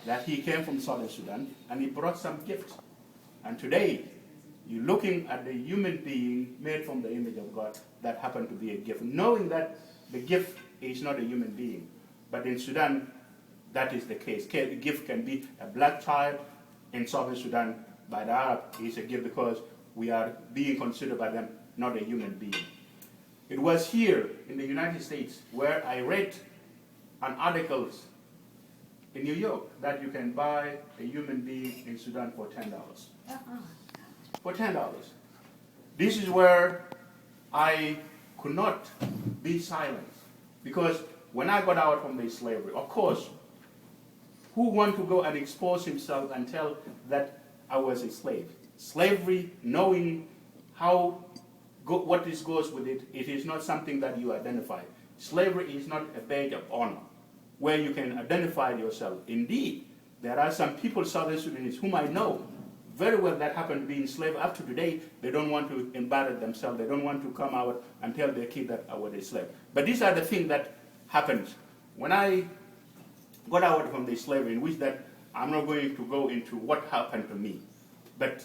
that he came from Southern Sudan and he brought some gifts. And today, you're looking at the human being made from the image of God that happened to be a gift, knowing that the gift is not a human being. But in Sudan, that is the case. The gift can be a black child in Southern Sudan. By the Arab, is a gift because we are being considered by them not a human being. It was here in the United States where I read an article in New York that you can buy a human being in Sudan for $10. For $10. This is where I could not be silent, because when I got out from the slavery, of course, who want to go and expose himself and tell that I was a slave? Slavery, knowing what this goes with it, it is not something that you identify. Slavery is not a badge of honor where you can identify yourself. Indeed, there are some people, Southern Sudanese, whom I know very well that happen to be enslaved. Up to today, they don't want to embarrass themselves. They don't want to come out and tell their kid that I was a slave. But these are the things that happens. When I got out from the slavery, in which that I'm not going to go into what happened to me, but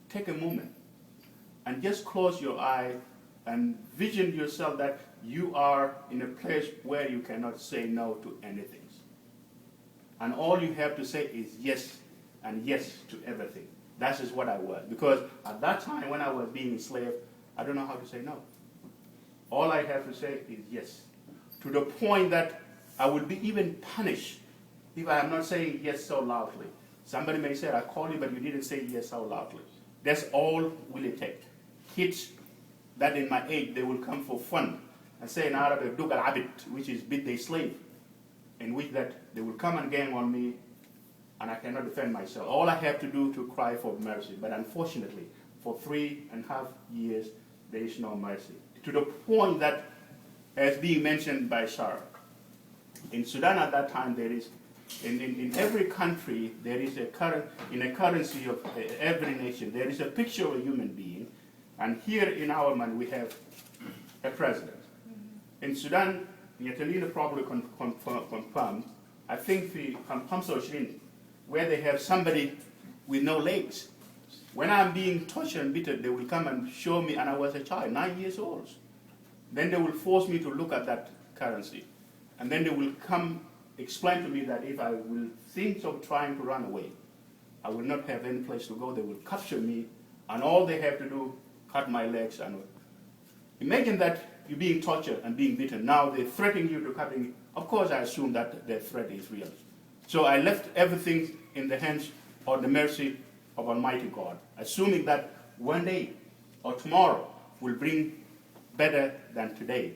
take a moment and just close your eye and vision yourself that you are in a place where you cannot say no to anything. And all you have to say is yes, and yes to everything. That is what I was. Because at that time when I was being enslaved, I don't know how to say no. All I have to say is yes. To the point that I would be even punished if I am not saying yes so loudly. Somebody may say, I called you, but you didn't say yes so loudly. That's all will it take. Kids that in my age, they will come for fun and say in Arabic, dug al-abid, which is beat the slave, in which that they will come and gang on me and I cannot defend myself. All I have to do to cry for mercy. But unfortunately, for 3.5 years, there is no mercy. To the point that, as being mentioned by Sarah, in Sudan at that time, there is, in every country, there is in a currency of every nation, there is a picture of a human being. And here in our man, we have a president. In Sudan, Yatalina probably confirmed, I think the Hamsoshin, where they have somebody with no legs. When I'm being tortured and beaten, they will come and show me, and I was a child, 9 years old. Then they will force me to look at that currency. And then they will come explain to me that if I will think of trying to run away, I will not have any place to go. They will capture me, and all they have to do, cut my legs. And imagine that you're being tortured and being beaten. Now they're threatening you to cutting it. Of course, I assume that their threat is real. So I left everything in the hands or the mercy of Almighty God, assuming that one day or tomorrow will bring better than today.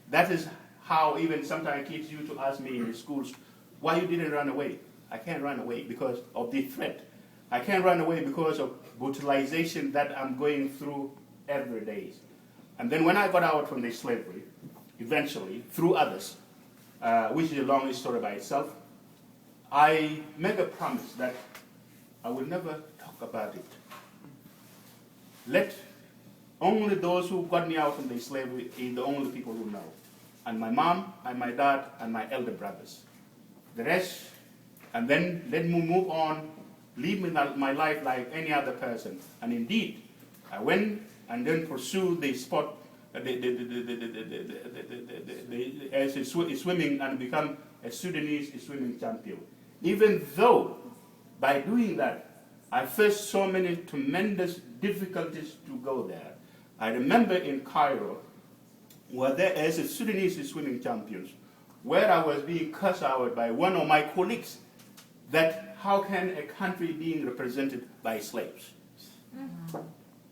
That is how even sometimes kids used to ask me in the schools, why you didn't run away? I can't run away because of the threat. I can't run away because of brutalization that I'm going through every day. And then when I got out from the slavery, eventually, through others, which is a long story by itself, I make a promise that I will never talk about it. Let only those who got me out from the slavery is the only people who know. And my mom, and my dad, and my elder brothers. The rest, and then let me move on, live my life like any other person. And indeed, I went and then pursued the sport, as a swimming, and become a Sudanese swimming champion. Even though, by doing that, I faced so many tremendous difficulties to go there. I remember in Cairo, where there as a Sudanese swimming champions, where I was being cursed out by one of my colleagues, that how can a country being represented by slaves? Mm-hmm.